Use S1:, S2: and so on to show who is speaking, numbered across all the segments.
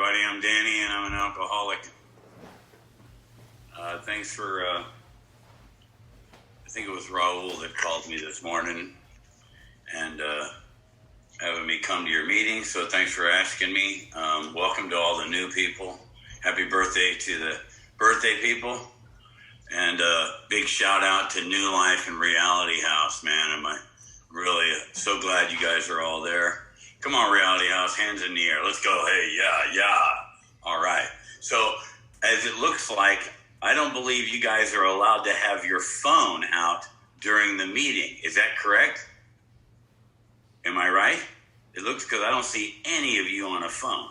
S1: everybody. I'm Danny, and I'm an alcoholic. Thanks for, I think it was Raul that called me this morning and having me come to your meeting. So thanks for asking me. Welcome to all the new people. Happy birthday to the birthday people. And big shout out to New Life and Reality House, man. I'm really so glad you guys are all there. Come on, Reality House, hands in the air. Let's go. Hey, yeah. All right. So as it looks like, I don't believe you guys are allowed to have your phone out during the meeting. Is that correct? Am I right? It looks, because I don't see any of you on a phone.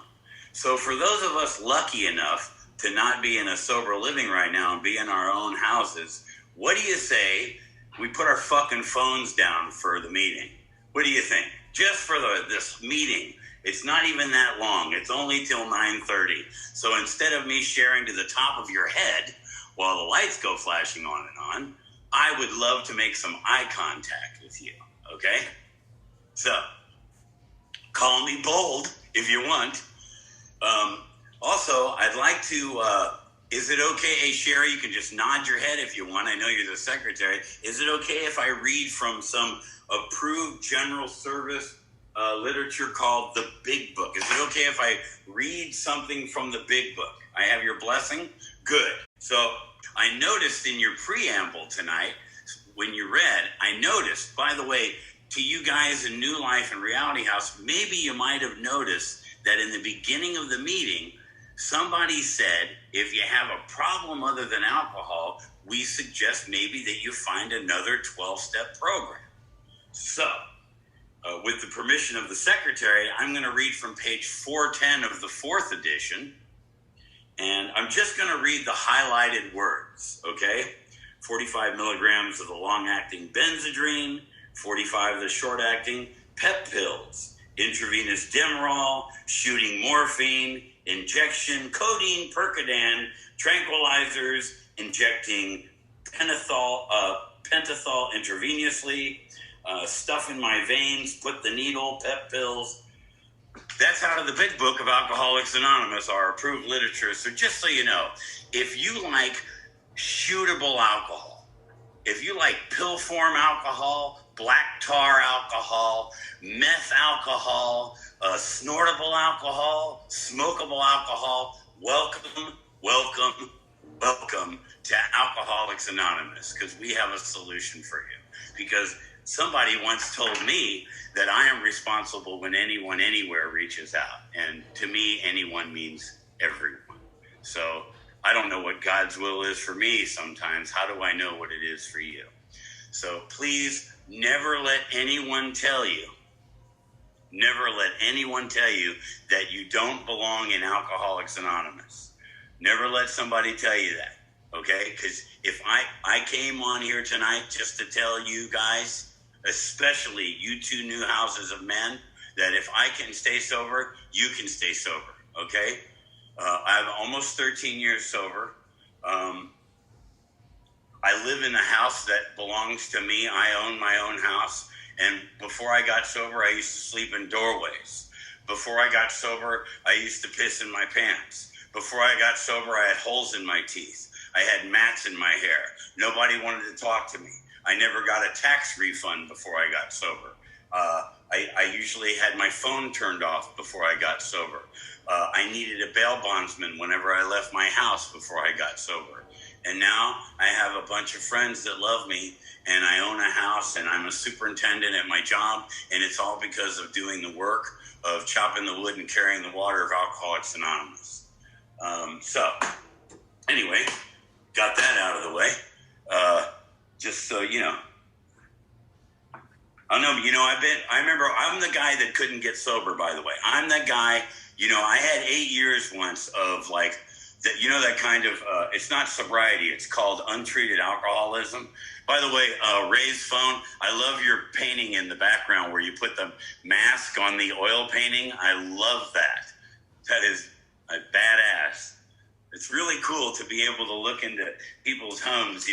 S1: So for those of us lucky enough to not be in a sober living right now and be in our own houses, what do you say we put our fucking phones down for the meeting? What do you think? Just for this meeting. It's not even that long. It's only till 9:30. So instead of me sharing to the top of your head while the lights go flashing on and on, I would love to make some eye contact with you, okay? So, call me bold if you want. Also, I'd like to, is it okay, hey Sherry, you can just nod your head if you want. I know you're the secretary. Is it okay if I read from some approved general service literature called the Big Book? Is it okay if I read something from the Big Book? I have your blessing? Good. So I noticed in your preamble tonight, when you read, I noticed, by the way, to you guys in New Life and Reality House, maybe you might have noticed that in the beginning of the meeting, somebody said, if you have a problem other than alcohol, we suggest maybe that you find another 12-step program. So, with the permission of the secretary, I'm going to read from page 410 of the 4th edition, and I'm just going to read the highlighted words, okay? 45 milligrams of the long-acting Benzedrine, 45 of the short-acting pep pills, intravenous Demerol, shooting morphine, injection, codeine, Percodan, tranquilizers, injecting pentothal intravenously, stuff in my veins, put the needle, pep pills. That's out of the Big Book of Alcoholics Anonymous, our approved literature. So just so you know, if you like shootable alcohol, if you like pill form alcohol, black tar alcohol, meth alcohol, snortable alcohol, smokable alcohol, welcome to Alcoholics Anonymous, because we have a solution for you. Because somebody once told me that I am responsible when anyone anywhere reaches out. And to me, anyone means everyone. So I don't know what God's will is for me sometimes. How do I know what it is for you? So please never let anyone tell you that you don't belong in Alcoholics Anonymous. Never let somebody tell you that, okay? Because if I came on here tonight just to tell you guys, especially you two new houses of men, that if I can stay sober, you can stay sober, okay? I'm almost 13 years sober. I live in a house that belongs to me. I own my own house. And before I got sober, I used to sleep in doorways. Before I got sober, I used to piss in my pants. Before I got sober, I had holes in my teeth. I had mats in my hair. Nobody wanted to talk to me. I never got a tax refund before I got sober. I usually had my phone turned off before I got sober. I needed a bail bondsman whenever I left my house before I got sober. And now I have a bunch of friends that love me, and I own a house, and I'm a superintendent at my job, and it's all because of doing the work of chopping the wood and carrying the water of Alcoholics Anonymous. So, anyway, got that out of the way. Just so you know. I know, I remember, I'm the guy that couldn't get sober, by the way. I'm that guy, I had 8 years once of that kind of, it's not sobriety, it's called untreated alcoholism. By the way, Ray's phone, I love your painting in the background where you put the mask on the oil painting. I love that. That is a badass. It's really cool to be able to look into people's homes,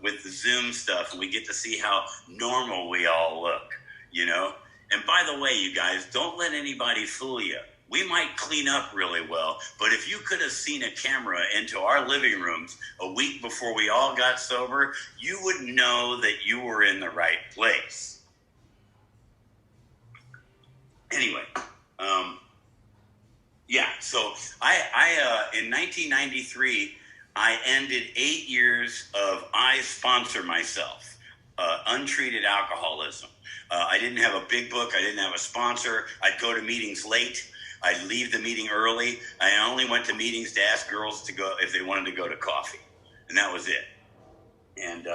S1: with the Zoom stuff, and we get to see how normal we all look, And by the way, you guys, don't let anybody fool you. We might clean up really well, but if you could have seen a camera into our living rooms a week before we all got sober, you would know that you were in the right place. Anyway, so I in 1993, I ended 8 years of I sponsor myself, untreated alcoholism. I didn't have a big book. I didn't have a sponsor. I'd go to meetings late. I'd leave the meeting early. I only went to meetings to ask girls to go if they wanted to go to coffee. And that was it. And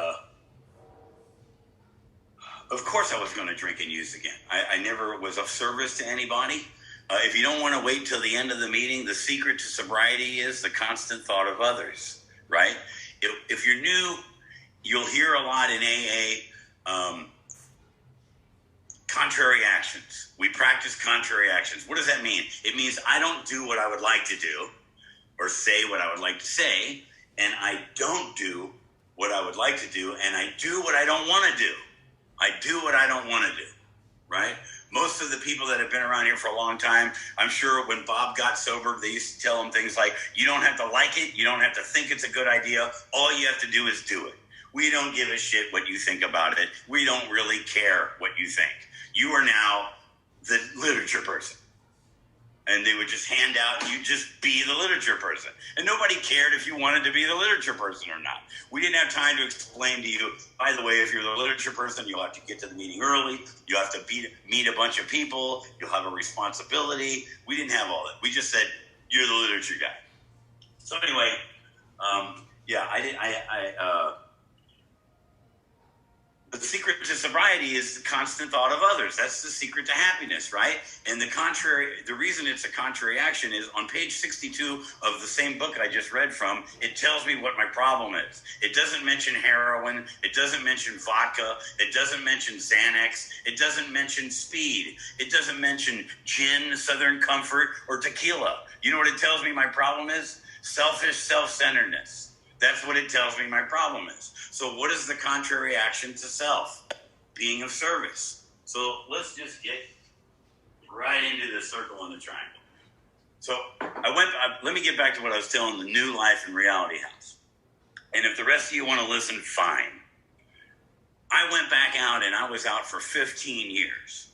S1: of course I was going to drink and use again. I never was of service to anybody. If you don't want to wait till the end of the meeting, the secret to sobriety is the constant thought of others, right? If you're new, you'll hear a lot in AA, contrary actions. We practice contrary actions. What does that mean? It means I don't do what I would like to do or say what I would like to say, and I don't do what I would like to do, and I do what I don't want to do. I do what I don't want to do, right? Most of the people that have been around here for a long time, I'm sure when Bob got sober, they used to tell him things like, you don't have to like it, you don't have to think it's a good idea, all you have to do is do it. We don't give a shit what you think about it. We don't really care what you think. You are now the literature person. And they would just hand out, you just be the literature person. And nobody cared if you wanted to be the literature person or not. We didn't have time to explain to you, by the way, if you're the literature person, you'll have to get to the meeting early. You'll have to meet a bunch of people. You'll have a responsibility. We didn't have all that. We just said, you're the literature guy. So anyway, the secret to sobriety is the constant thought of others. That's the secret to happiness, right? And the reason it's a contrary action is on page 62 of the same book I just read from, it tells me what my problem is. It doesn't mention heroin. It doesn't mention vodka. It doesn't mention Xanax. It doesn't mention speed. It doesn't mention gin, Southern Comfort, or tequila. You know what it tells me my problem is? Selfish self-centeredness. That's what it tells me my problem is. So what is the contrary action to self? Being of service. So let's just get right into the circle and the triangle. So let me get back to what I was telling the New Life and Reality House. And if the rest of you want to listen, fine. I went back out and I was out for 15 years.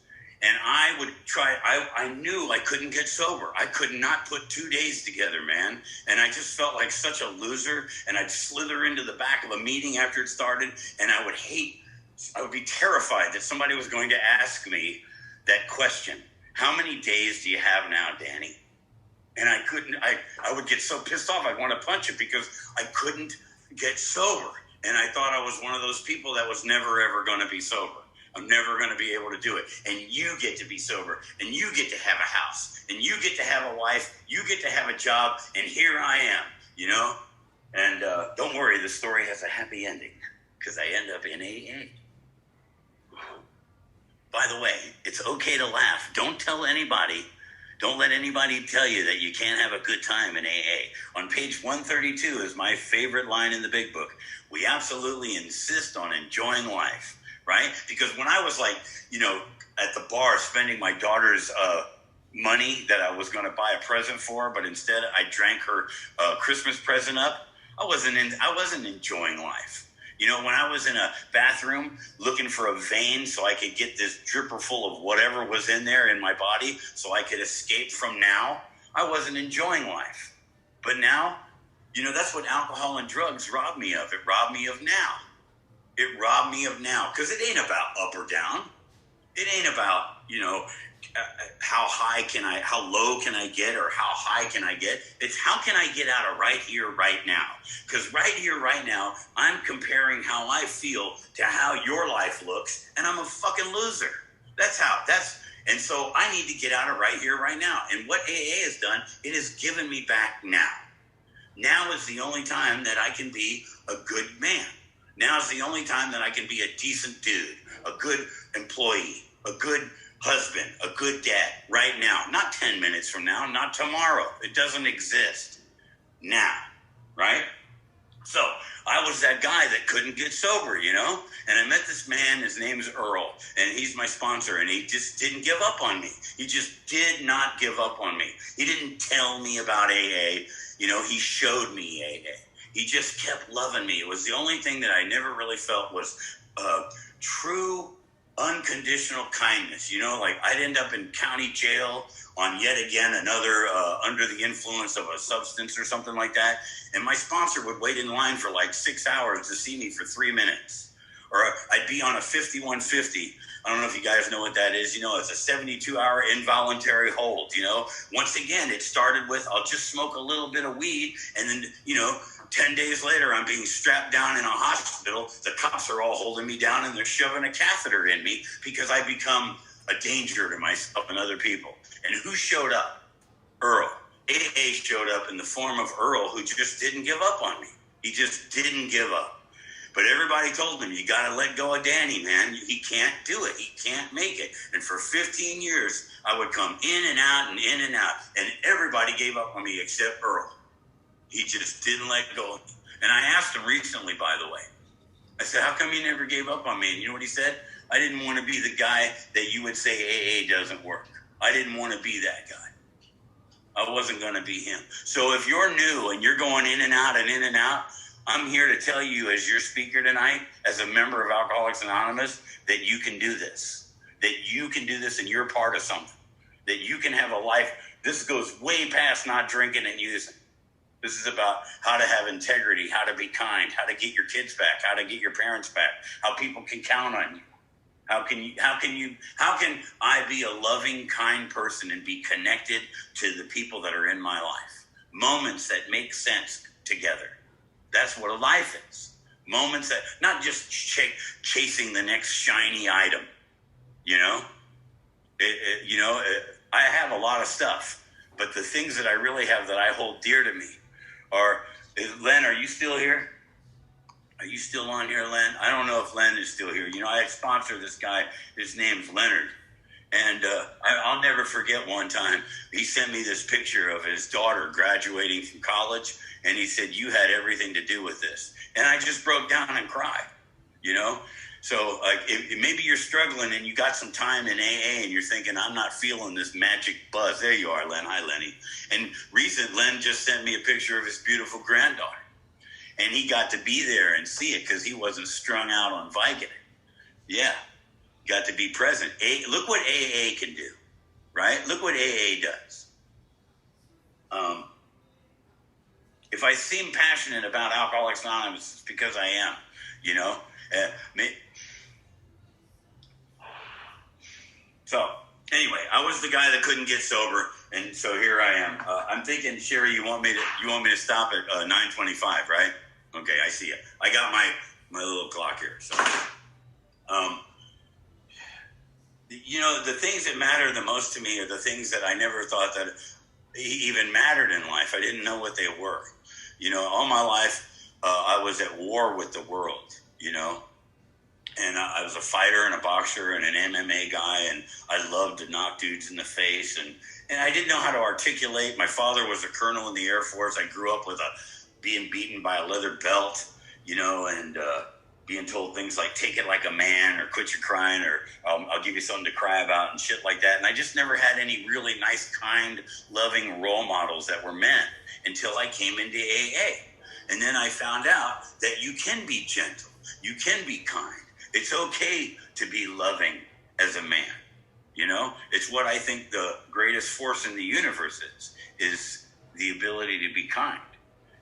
S1: And I would try, I knew I couldn't get sober. I could not put 2 days together, man. And I just felt like such a loser. And I'd slither into the back of a meeting after it started. And I would be terrified that somebody was going to ask me that question. How many days do you have now, Danny? And I would get so pissed off. I'd want to punch it because I couldn't get sober. And I thought I was one of those people that was never, ever going to be sober. I'm never going to be able to do it. And you get to be sober, and you get to have a house, and you get to have a wife, you get to have a job, and here I am, you know? And don't worry, the story has a happy ending, because I end up in AA. By the way, it's okay to laugh. Don't tell anybody. Don't let anybody tell you that you can't have a good time in AA. On page 132 is my favorite line in the big book. We absolutely insist on enjoying life. Right? Because when I was like, at the bar spending my daughter's money that I was going to buy a present for, but instead I drank her Christmas present up, I wasn't enjoying life. When I was in a bathroom looking for a vein so I could get this dripper full of whatever was in there in my body so I could escape from now, I wasn't enjoying life. But now, that's what alcohol and drugs robbed me of. It robbed me of now. It robbed me of now, because it ain't about up or down. It ain't about, how low can I get or how high can I get? It's how can I get out of right here, right now? Because right here, right now, I'm comparing how I feel to how your life looks, and I'm a fucking loser. And so I need to get out of right here, right now. And what AA has done, it has given me back now. Now is the only time that I can be a good man. Now is the only time that I can be a decent dude, a good employee, a good husband, a good dad, right now. Not 10 minutes from now, not tomorrow. It doesn't exist. Now, right? So I was that guy that couldn't get sober, you know? And I met this man, his name's Earl, and he's my sponsor, and he just didn't give up on me. He just did not give up on me. He didn't tell me about AA. You know, he showed me AA. He just kept loving me. It was the only thing that I never really felt was true unconditional kindness. You know, like I'd end up in county jail on yet again another under the influence of a substance or something like that. And my sponsor would wait in line for like 6 hours to see me for 3 minutes. Or I'd be on a 5150. I don't know if you guys know what that is. You know, it's a 72-hour involuntary hold. You know, once again, it started with I'll just smoke a little bit of weed. And then, you know, 10 days later, I'm being strapped down in a hospital. The cops are all holding me down and they're shoving a catheter in me because I become a danger to myself and other people. And who showed up? Earl. AA showed up in the form of Earl, who just didn't give up on me. He just didn't give up. But everybody told him, you got to let go of Danny, man. He can't do it. He can't make it. And for 15 years, I would come in and out and in and out. And everybody gave up on me except Earl. He just didn't let go. And I asked him recently, by the way, I said, how come you never gave up on me? And you know what he said? I didn't want to be the guy that you would say AA doesn't work. I didn't want to be that guy. I wasn't going to be him. So if you're new and you're going in and out and in and out, I'm here to tell you as your speaker tonight, as a member of Alcoholics Anonymous, that you can do this. That you can do this and you're part of something. That you can have a life. This goes way past not drinking and using. This is about how to have integrity, how to be kind, how to get your kids back, how to get your parents back, how people can count on you. How can I be a loving, kind person and be connected to the people that are in my life? Moments that make sense together. That's what a life is. Moments that, not just chasing the next shiny item. You know? I have a lot of stuff, but the things that I really have that I hold dear to me are, Len, are you still here? Are you still on here, Len? I don't know if Len is still here. You know, I sponsor this guy. His name's Leonard. And I'll never forget one time, he sent me this picture of his daughter graduating from college. And he said, you had everything to do with this. And I just broke down and cried, you know? So maybe you're struggling and you got some time in AA and you're thinking, I'm not feeling this magic buzz. There you are, Len. Hi, Lenny. And Len just sent me a picture of his beautiful granddaughter. And he got to be there and see it because he wasn't strung out on Vicodin. Yeah, got to be present. Look what AA can do, right? Look what AA does. If I seem passionate about Alcoholics Anonymous, it's because I am, you know. So anyway, I was the guy that couldn't get sober, and so here I am. I'm thinking, Sherry, you want me to stop at 9:25, right? Okay, I see it. I got my little clock here. So, you know, the things that matter the most to me are the things that I never thought that even mattered in life. I didn't know what they were. You know, all my life, I was at war with the world, you know. And I was a fighter and a boxer and an MMA guy, and I loved to knock dudes in the face. And I didn't know how to articulate. My father was a colonel in the Air Force. I grew up with being beaten by a leather belt, you know, and being told things like, take it like a man, or quit your crying, or I'll give you something to cry about and shit like that. And I just never had any really nice, kind, loving role models that were men until I came into AA. And then I found out that you can be gentle. You can be kind. It's okay to be loving as a man. You know, it's what I think the greatest force in the universe is the ability to be kind.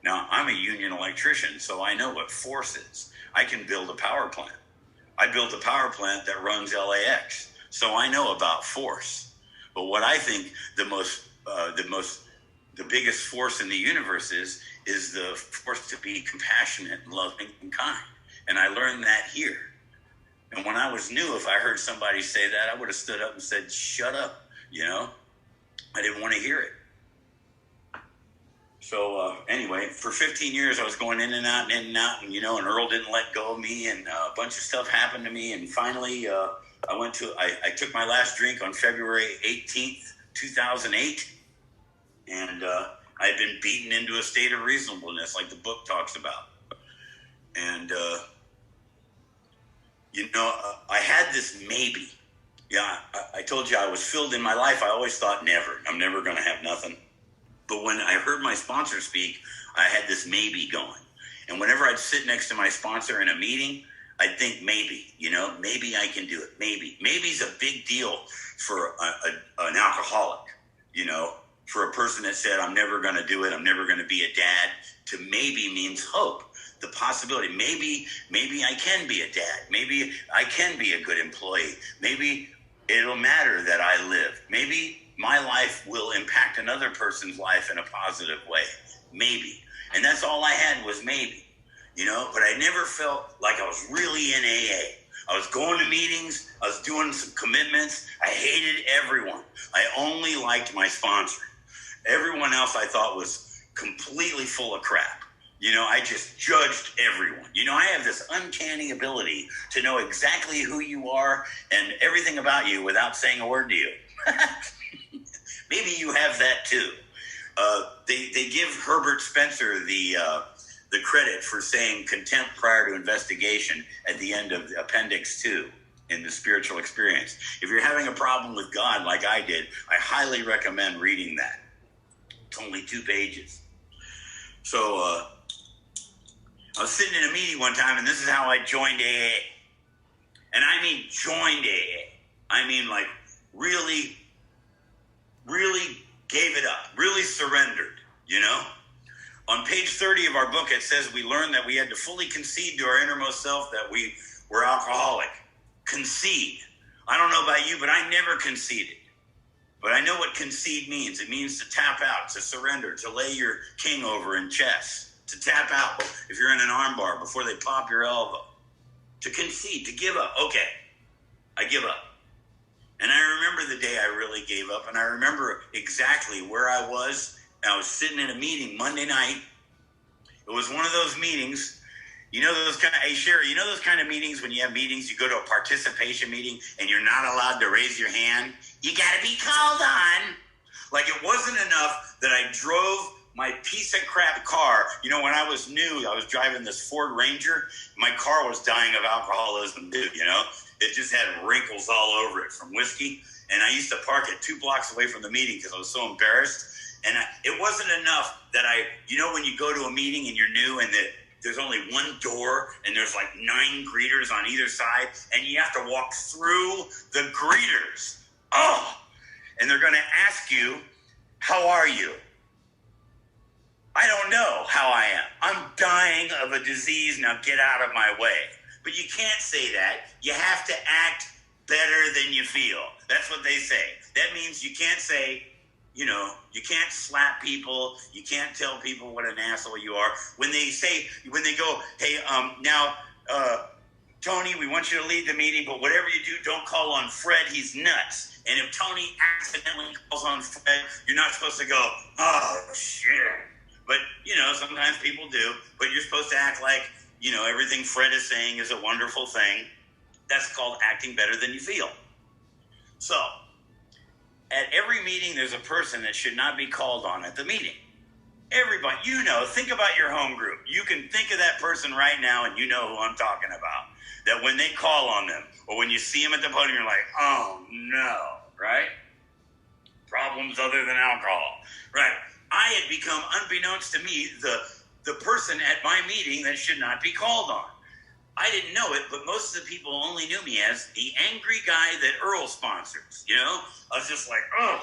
S1: Now, I'm a union electrician, so I know what force is. I can build a power plant. I built a power plant that runs LAX, so I know about force. But what I think the biggest force in the universe is the force to be compassionate and loving and kind. And I learned that here. And when I was new, if I heard somebody say that, I would have stood up and said, shut up, you know? I didn't want to hear it. So anyway, for 15 years, I was going in and out and in and out, and, you know, and Earl didn't let go of me, and a bunch of stuff happened to me. And finally, I took my last drink on February 18th, 2008. And I'd been beaten into a state of reasonableness, like the book talks about. And, I had this maybe. Yeah, I told you I was filled in my life. I always thought never. I'm never going to have nothing. But when I heard my sponsor speak, I had this maybe going. And whenever I'd sit next to my sponsor in a meeting, I'd think maybe, maybe I can do it. Maybe. Maybe's a big deal for an alcoholic, for a person that said, I'm never going to do it. I'm never going to be a dad. To maybe means hope. The possibility. Maybe I can be a dad. Maybe I can be a good employee. Maybe it'll matter that I live. Maybe my life will impact another person's life in a positive way. Maybe. And that's all I had was maybe, but I never felt like I was really in AA. I was going to meetings. I was doing some commitments. I hated everyone. I only liked my sponsor. Everyone else I thought was completely full of crap. I just judged everyone. I have this uncanny ability to know exactly who you are and everything about you without saying a word to you. Maybe you have that too. They give Herbert Spencer the credit for saying contempt prior to investigation at the end of Appendix 2 in the spiritual experience. If you're having a problem with God like I did, I highly recommend reading that. It's only 2 pages. So I was sitting in a meeting one time, and this is how I joined AA. And I mean joined AA. I mean like really, really gave it up, really surrendered, On page 30 of our book, it says we learned that we had to fully concede to our innermost self that we were alcoholic. Concede. I don't know about you, but I never conceded. But I know what concede means. It means to tap out, to surrender, to lay your king over in chess. To tap out if you're in an armbar before they pop your elbow. To concede, to give up. Okay, I give up. And I remember the day I really gave up, and I remember exactly where I was. I was sitting in a meeting Monday night. It was one of those meetings, those kind of, hey Sherry, those kind of meetings when you have meetings, you go to a participation meeting and you're not allowed to raise your hand. You got to be called on. Like it wasn't enough that I drove my piece of crap car. When I was new, I was driving this Ford Ranger. My car was dying of alcoholism too, It just had wrinkles all over it from whiskey. And I used to park it 2 blocks away from the meeting because I was so embarrassed. And it wasn't enough that when you go to a meeting and you're new and there's only one door and there's like 9 greeters on either side and you have to walk through the greeters. Oh, and they're going to ask you, how are you? I don't know how I am. I'm dying of a disease. Now get out of my way. But you can't say that. You have to act better than you feel. That's what they say. That means you can't say, you can't slap people. You can't tell people what an asshole you are. When they go, hey, Tony, we want you to lead the meeting, but whatever you do, don't call on Fred. He's nuts. And if Tony accidentally calls on Fred, you're not supposed to go, oh, shit. But, sometimes people do. But you're supposed to act like, everything Fred is saying is a wonderful thing. That's called acting better than you feel. So, at every meeting, there's a person that should not be called on at the meeting. Everybody, think about your home group. You can think of that person right now, and you know who I'm talking about. That when they call on them, or when you see them at the podium, you're like, oh, no, right? Problems other than alcohol, right? I had become, unbeknownst to me, the person at my meeting that should not be called on. I didn't know it, but most of the people only knew me as the angry guy that Earl sponsors, I was just like, oh,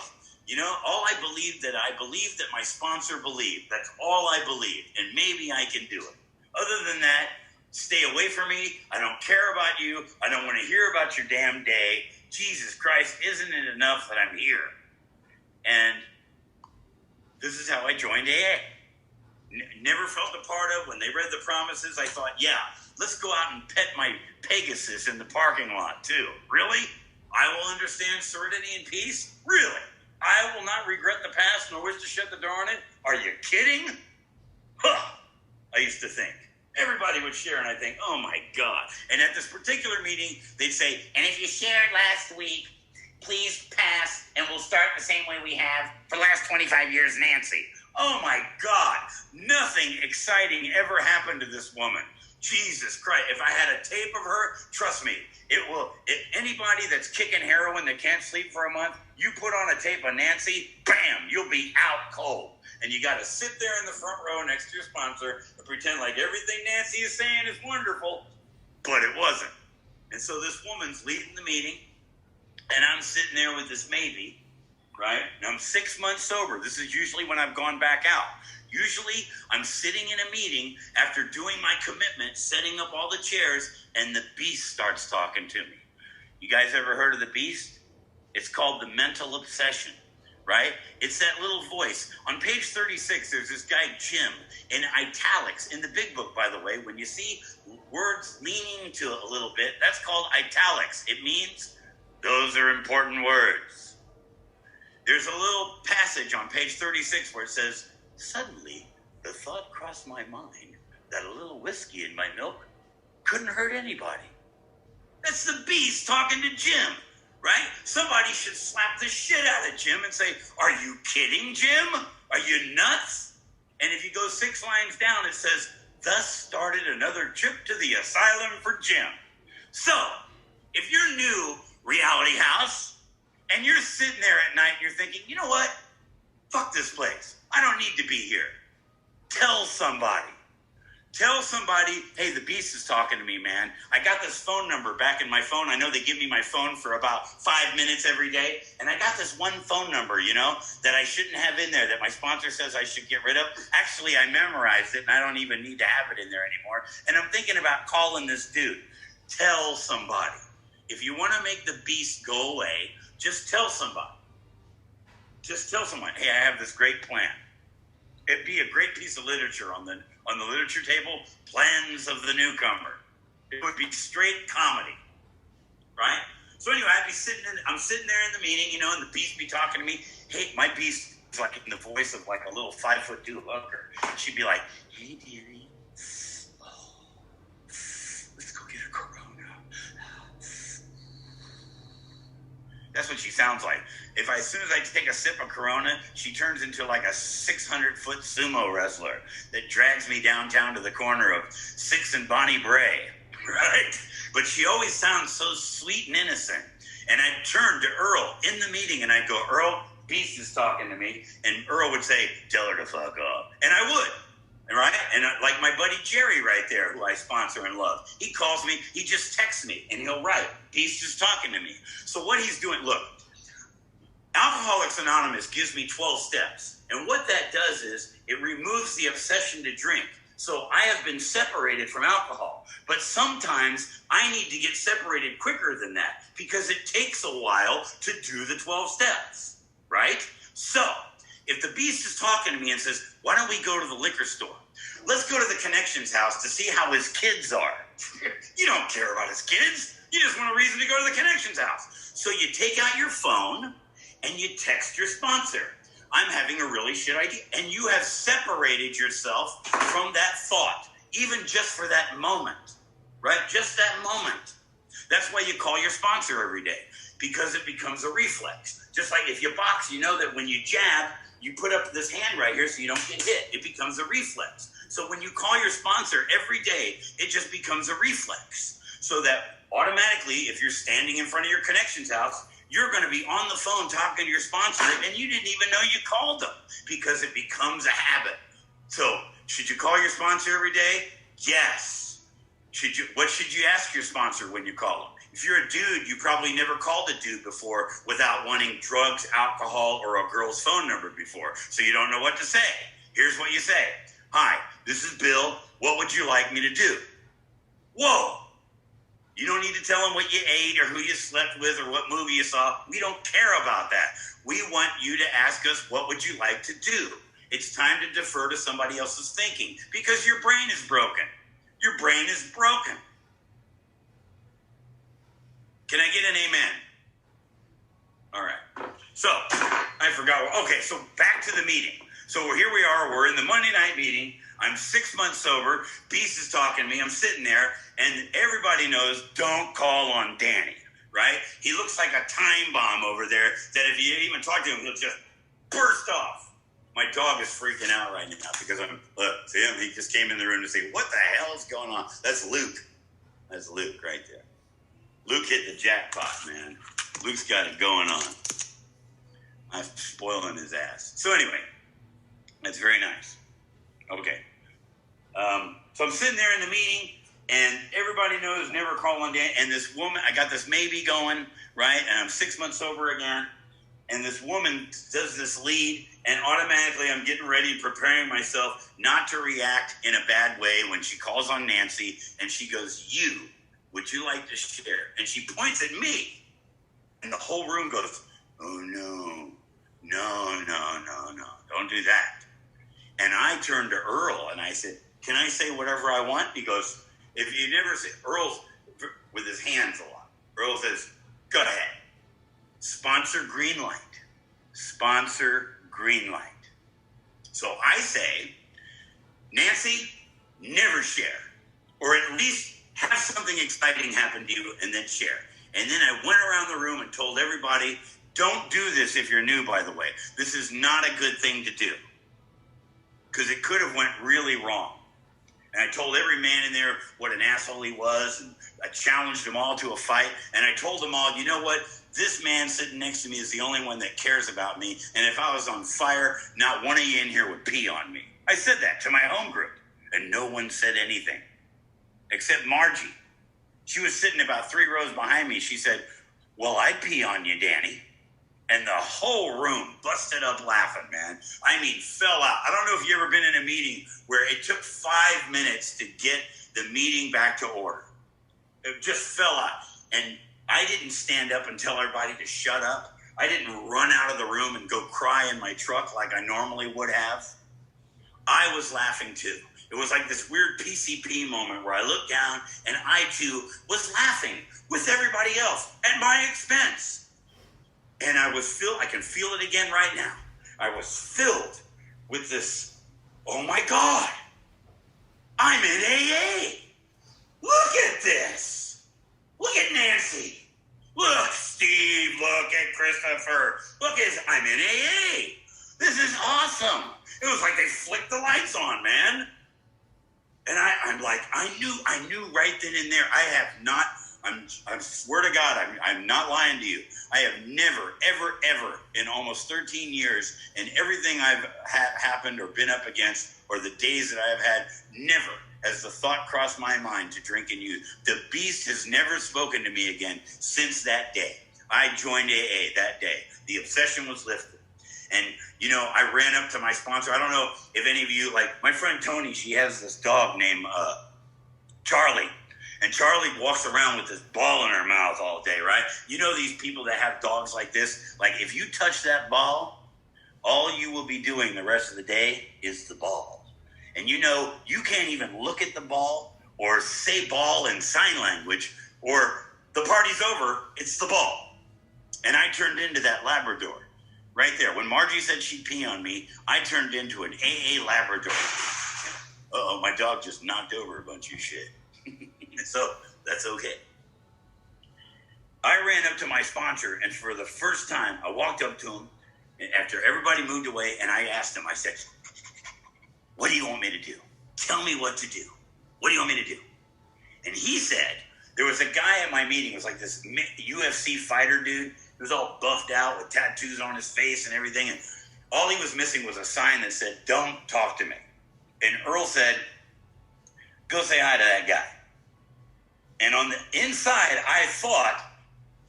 S1: all I believed that my sponsor believed. That's all I believed, and maybe I can do it. Other than that, stay away from me. I don't care about you. I don't want to hear about your damn day. Jesus Christ, isn't it enough that I'm here? And this is how I joined AA. Never felt a part of. When they read the promises, I thought, yeah, let's go out and pet my Pegasus in the parking lot too. Really? I will understand serenity and peace? Really? I will not regret the past nor wish to shut the door on it? Are you kidding? Huh. I used to think. Everybody would share, and I think, oh my God. And at this particular meeting, they'd say, and if you shared last week, please pass, and we'll start the same way we have for the last 25 years, Nancy. Oh my God. Nothing exciting ever happened to this woman. Jesus Christ, if I had a tape of her, trust me, it will. If anybody that's kicking heroin that can't sleep for a month, you put on a tape of Nancy, bam, you'll be out cold. And you got to sit there in the front row next to your sponsor and pretend like everything Nancy is saying is wonderful, but it wasn't. And so this woman's leading the meeting, and I'm sitting there with this maybe, right? And I'm 6 months sober. This is usually when I've gone back out. Usually, I'm sitting in a meeting after doing my commitment, setting up all the chairs, and the beast starts talking to me. You guys ever heard of the beast? It's called the mental obsession, right? It's that little voice. On page 36, there's this guy, Jim, in italics, in the big book, by the way. When you see words meaning to a little bit, that's called italics. It means those are important words. There's a little passage on page 36 where it says, suddenly, the thought crossed my mind that a little whiskey in my milk couldn't hurt anybody. That's the beast talking to Jim, right? Somebody should slap the shit out of Jim and say, are you kidding, Jim? Are you nuts? And if you go 6 lines down, it says, thus started another trip to the asylum for Jim. So, if you're new, Reality House, and you're sitting there at night and you're thinking, you know what? Fuck this place. I don't need to be here. Tell somebody. Tell somebody, hey, the beast is talking to me, man. I got this phone number back in my phone. I know they give me my phone for about 5 minutes every day. And I got this one phone number, you know, that I shouldn't have in there, that my sponsor says I should get rid of. Actually, I memorized it, and I don't even need to have it in there anymore. And I'm thinking about calling this dude. Tell somebody. If you want to make the beast go away, just tell somebody. Just tell someone, hey, I have this great plan. It'd be a great piece of literature on the literature table, Plans of the Newcomer. It would be straight comedy, right? So anyway, I'm sitting there in the meeting, you know, and the beast be talking to me. Hey, my beast is like in the voice of like a little 5'2" hooker. She'd be like, hey, dearie, let's go get a Corona. That's what she sounds like. As soon as I take a sip of Corona, she turns into like a 600-foot sumo wrestler that drags me downtown to the corner of 6th and Bonnie Bray, right? But she always sounds so sweet and innocent. And I'd turn to Earl in the meeting and I'd go, Earl, Beast is talking to me. And Earl would say, tell her to fuck up. And I would, right? And like my buddy Jerry right there, who I sponsor and love, he calls me, he just texts me and he'll write, Beast is talking to me. So what he's doing, look, Alcoholics Anonymous gives me 12 steps. And what that does is it removes the obsession to drink. So I have been separated from alcohol. But sometimes I need to get separated quicker than that because it takes a while to do the 12 steps, right? So if the beast is talking to me and says, why don't we go to the liquor store? Let's go to the Connections house to see how his kids are. You don't care about his kids. You just want a reason to go to the Connections house. So you take out your phone and you text your sponsor. I'm having a really shit idea. And you have separated yourself from that thought, even just for that moment, right? Just that moment. That's why you call your sponsor every day, because it becomes a reflex. Just like if you box, you know that when you jab, you put up this hand right here so you don't get hit. It becomes a reflex. So when you call your sponsor every day, it just becomes a reflex. So that automatically, if you're standing in front of your Connections house, you're going to be on the phone talking to your sponsor, and you didn't even know you called them because it becomes a habit. So, should you call your sponsor every day? Yes. What should you ask your sponsor when you call them? If you're a dude, you probably never called a dude before without wanting drugs, alcohol, or a girl's phone number before, so you don't know what to say. Here's what you say. Hi, this is Bill. What would you like me to do? Whoa. You don't need to tell them what you ate or who you slept with or what movie you saw. We don't care about that. We want you to ask us, what would you like to do? It's time to defer to somebody else's thinking because your brain is broken. Your brain is broken. Can I get an amen? All right. So, I forgot. Okay, so back to the meeting. So here we are. We're in the Monday night meeting. I'm 6 months sober. Beast is talking to me. I'm sitting there, and everybody knows don't call on Danny, right? He looks like a time bomb over there that if you even talk to him, he'll just burst off. My dog is freaking out right now because see him? He just came in the room to say, what the hell is going on? That's Luke. That's Luke right there. Luke hit the jackpot, man. Luke's got it going on. I'm spoiling his ass. So anyway, that's very nice. Okay. So I'm sitting there in the meeting, and everybody knows never call on Dan. And this woman, I got this maybe going, right? And I'm 6 months sober again. And this woman does this lead, and automatically I'm getting ready, preparing myself not to react in a bad way when she calls on Nancy, and she goes, would you like to share? And she points at me, and the whole room goes, oh, no, don't do that. And I turned to Earl, and I said, can I say whatever I want? He goes, if you never say, Earl's with his hands a lot. Earl says, go ahead. Sponsor green light. Sponsor green light. So I say, Nancy, never share. Or at least have something exciting happen to you and then share. And then I went around the room and told everybody, don't do this if you're new, by the way. This is not a good thing to do. Because it could have went really wrong. And I told every man in there what an asshole he was, and I challenged them all to a fight, and I told them all, you know what? This man sitting next to me is the only one that cares about me, and if I was on fire, not one of you in here would pee on me. I said that to my home group, and no one said anything, except Margie. She was sitting about 3 rows behind me. She said, well, I'd pee on you, Danny. And the whole room busted up laughing, man. I mean, fell out. I don't know if you've ever been in a meeting where it took 5 minutes to get the meeting back to order. It just fell out. And I didn't stand up and tell everybody to shut up. I didn't run out of the room and go cry in my truck like I normally would have. I was laughing too. It was like this weird PCP moment where I looked down and I too was laughing with everybody else at my expense. And I can feel it again right now. I was filled with this, oh my God, I'm in AA. Look at this. Look at Nancy. Look, Steve. Look at Christopher. Look at, I'm in AA. This is awesome. It was like they flicked the lights on, man. And I'm like, I knew right then and there, I swear to God, I'm not lying to you. I have never, ever, in almost 13 years, and everything I've happened or been up against, or the days that I have had, never has the thought crossed my mind to drink and use. The beast has never spoken to me again since that day. I joined AA that day. The obsession was lifted. And, you know, I ran up to my sponsor. I don't know if any of you, like my friend Tony, she has this dog named Charlie. And Charlie walks around with this ball in her mouth all day, right? You know these people that have dogs like this? Like if you touch that ball, all you will be doing the rest of the day is the ball. And you know, you can't even look at the ball or say ball in sign language or the party's over, it's the ball. And I turned into that Labrador right there. When Margie said she'd pee on me, I turned into an AA Labrador. Uh-oh, my dog just knocked over a bunch of shit. So that's okay. I ran up to my sponsor, and for the first time, I walked up to him after everybody moved away, and I asked him, I said, what do you want me to do? Tell me what to do. What do you want me to do? And he said, there was a guy at my meeting, it was like this UFC fighter dude. He was all buffed out with tattoos on his face and everything, and all he was missing was a sign that said, don't talk to me. And Earl said, go say hi to that guy. And on the inside, I thought,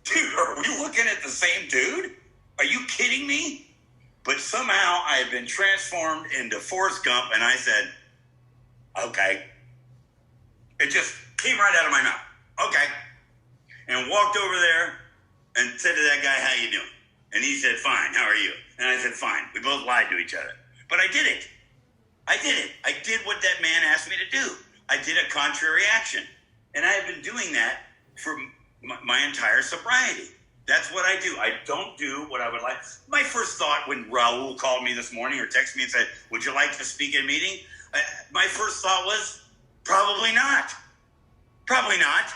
S1: dude, are we looking at the same dude? Are you kidding me? But somehow I had been transformed into Forrest Gump, and I said, okay. It just came right out of my mouth. Okay. And walked over there and said to that guy, how you doing? And he said, fine, how are you? And I said, fine. We both lied to each other. But I did it. I did what that man asked me to do. I did a contrary action. And I have been doing that for my entire sobriety. That's what I do. I don't do what I would like. My first thought when Raul called me this morning or texted me and said, would you like to speak at a meeting? My first thought was, probably not. Probably not.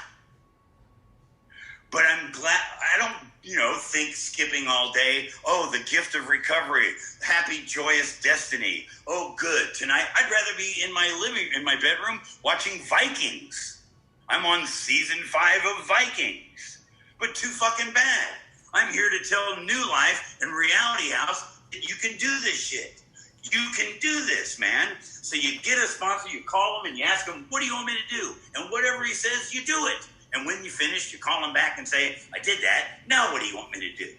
S1: But I'm glad. I don't think skipping all day. Oh, the gift of recovery. Happy, joyous destiny. Oh, good. Tonight, I'd rather be in my bedroom watching Vikings. I'm on season 5 of Vikings. But too fucking bad. I'm here to tell New Life and Reality House that you can do this shit. You can do this, man. So you get a sponsor, you call him and you ask him, what do you want me to do? And whatever he says, you do it. And when you finish, you call him back and say, I did that. Now what do you want me to do?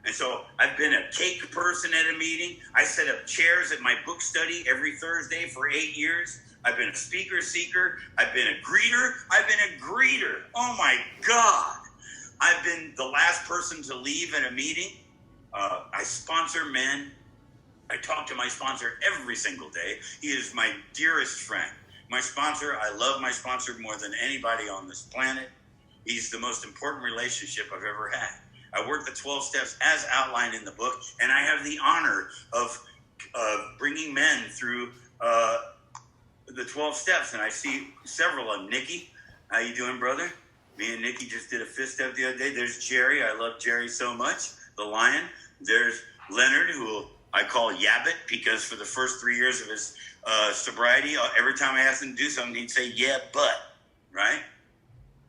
S1: And so I've been a cake person at a meeting. I set up chairs at my book study every Thursday for 8 years. I've been a speaker seeker. I've been a greeter. Oh my God. I've been the last person to leave at a meeting. I sponsor men. I talk to my sponsor every single day. He is my dearest friend. My sponsor, I love my sponsor more than anybody on this planet. He's the most important relationship I've ever had. I work the 12 steps as outlined in the book, and I have the honor of bringing men through the 12 steps. And I see several of them. Nikki, how you doing, brother? Me and Nikki just did a fist step the other day. There's Jerry. I love Jerry so much. The lion. There's Leonard, who I call Yabbit, because for the first 3 years of his sobriety, every time I asked him to do something, he'd say, yeah, but, right?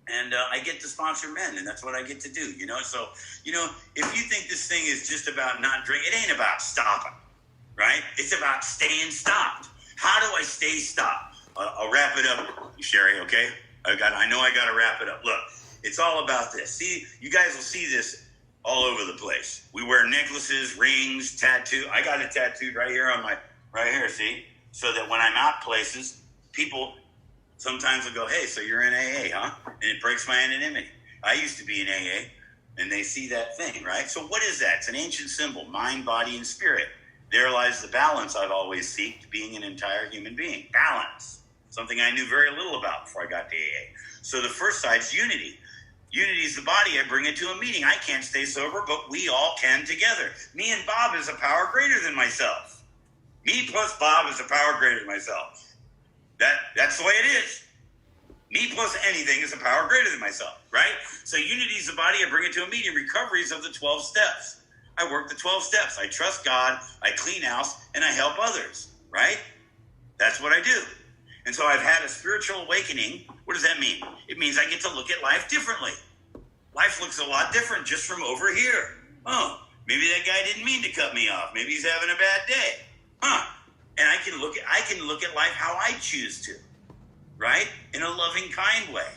S1: And I get to sponsor men, and that's what I get to do, So, if you think this thing is just about not drinking, it ain't about stopping, right? It's about staying stopped. How do I stay stopped? I'll wrap it up, Sherry, okay? I know I got to wrap it up. Look, it's all about this. See, you guys will see this all over the place. We wear necklaces, rings, tattoo. I got it tattooed right here on right here, see? So that when I'm out places, people sometimes will go, hey, so you're in AA, huh? And it breaks my anonymity. I used to be in AA, and they see that thing, right? So what is that? It's an ancient symbol, mind, body, and spirit. There lies the balance I've always seeked, being an entire human being. Balance. Something I knew very little about before I got to AA. So the first side is unity. Unity is the body. I bring it to a meeting. I can't stay sober, but we all can together. Me and Bob is a power greater than myself. Me plus Bob is a power greater than myself. That's the way it is. Me plus anything is a power greater than myself, right? So unity is the body. I bring it to a meeting. Recovery is of the 12 steps. I work the 12 steps. I trust God. I clean house, and I help others, right? That's what I do. And so I've had a spiritual awakening. What does that mean? It means I get to look at life differently. Life looks a lot different just from over here. Oh, maybe that guy didn't mean to cut me off. Maybe he's having a bad day. And I can look at life how I choose to, right? In a loving, kind way.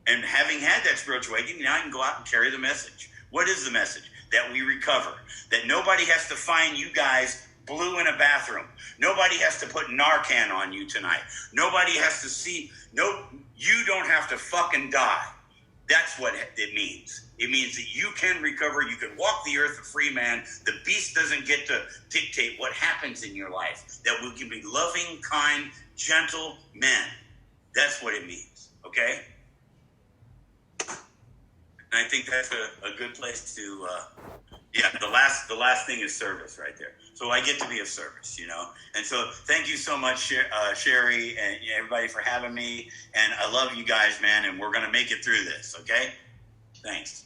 S1: And having had that spiritual awakening, now I can go out and carry the message. What is the message? That we recover. That nobody has to find you guys blue in a bathroom. Nobody has to put Narcan on you tonight. Nobody has to see. No, you don't have to fucking die. That's what it means. It means that you can recover. You can walk the earth a free man. The beast doesn't get to dictate what happens in your life. That we can be loving, kind, gentle men. That's what it means. Okay? And I think that's a good place to, the last thing is service right there. So I get to be of service, And so thank you so much, Sherry, and everybody for having me. And I love you guys, man, and we're going to make it through this, okay? Thanks.